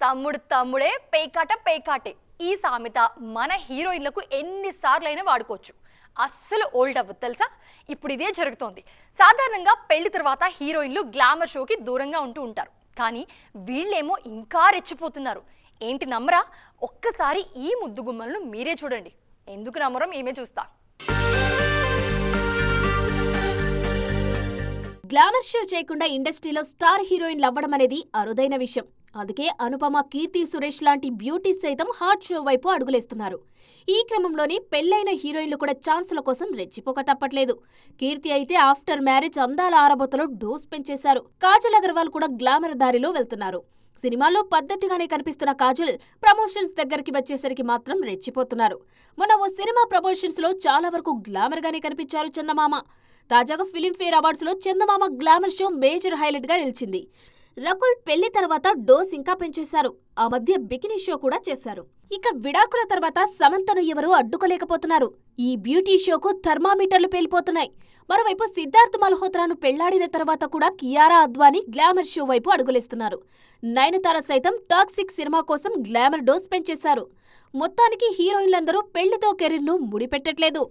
తమ్ముడు తమ్ముడే పేకాట పేకాటే ఈ సామెత మన హీరోయిన్లకు ఎన్నిసార్లైనా వాడుకోవచ్చు. అస్సలు ఓల్డ్ అవ్వదు తెలుసా. ఇప్పుడు ఇదే జరుగుతోంది. సాధారణంగా పెళ్లి తర్వాత హీరోయిన్లు గ్లామర్ షోకి దూరంగా ఉంటూ ఉంటారు. కానీ వీళ్ళేమో ఇంకా రెచ్చిపోతున్నారు. ఏంటి నమ్మరా? ఒక్కసారి ఈ ముద్దు గుమ్మలను మీరే చూడండి. ఎందుకు నమ్మరం మేమే చూస్తా. గ్లామర్ షో చేయకుండా ఇండస్ట్రీలో స్టార్ హీరోయిన్లు అవ్వడం అనేది అరుదైన విషయం. అందుకే అనుపమ, కీర్తి సురేష్ లాంటి బ్యూటీస్ సైతం హాట్ షో వైపు అడుగులేస్తున్నారు. ఈ క్రమంలోనే పెళ్లైన హీరోయిన్లు కూడా ఛాన్సుల కోసం రెచ్చిపోక తప్పట్లేదు. కీర్తి అయితే ఆఫ్టర్ మ్యారేజ్ అందాల ఆరబోతలో డోస్ పెంచేశారు. కాజల్ అగర్వాల్ కూడా గ్లామర్ దారిలో వెళ్తున్నారు. సినిమాలో పద్ధతిగానే కనిపిస్తున్న కాజల్ ప్రమోషన్స్ దగ్గరికి వచ్చేసరికి మాత్రం రెచ్చిపోతున్నారు. మొన్న ఓ సినిమా ప్రమోషన్స్ లో చాలా వరకు గ్లామర్ గానే కనిపించారు చందమామ. తాజాగా ఫిలింఫేర్ అవార్డ్స్ లో చందమామ గ్లామర్ షో మేజర్ హైలైట్ గా నిలిచింది. రకుల్ పెళ్లి తర్వాత డోస్ ఇంకా పెంచేశారు. ఆ మధ్య బికినీ షో కూడా చేశారు. ఇక విడాకుల తర్వాత సమంతను ఎవరూ అడ్డుకోలేకపోతున్నారు. ఈ బ్యూటీ షోకు థర్మామీటర్లు పేలిపోతున్నాయి. మరోవైపు సిద్ధార్థ్ మల్హోత్రాను పెళ్లాడిన తర్వాత కూడా కియారా అద్వానీ గ్లామర్ షో వైపు అడుగులేస్తున్నారు. నయనతార సైతం టాక్సిక్ సినిమా కోసం గ్లామర్ డోస్ పెంచేశారు. మొత్తానికి హీరోయిన్లందరూ పెళ్లితో కెరీర్ను ముడిపెట్టట్లేదు.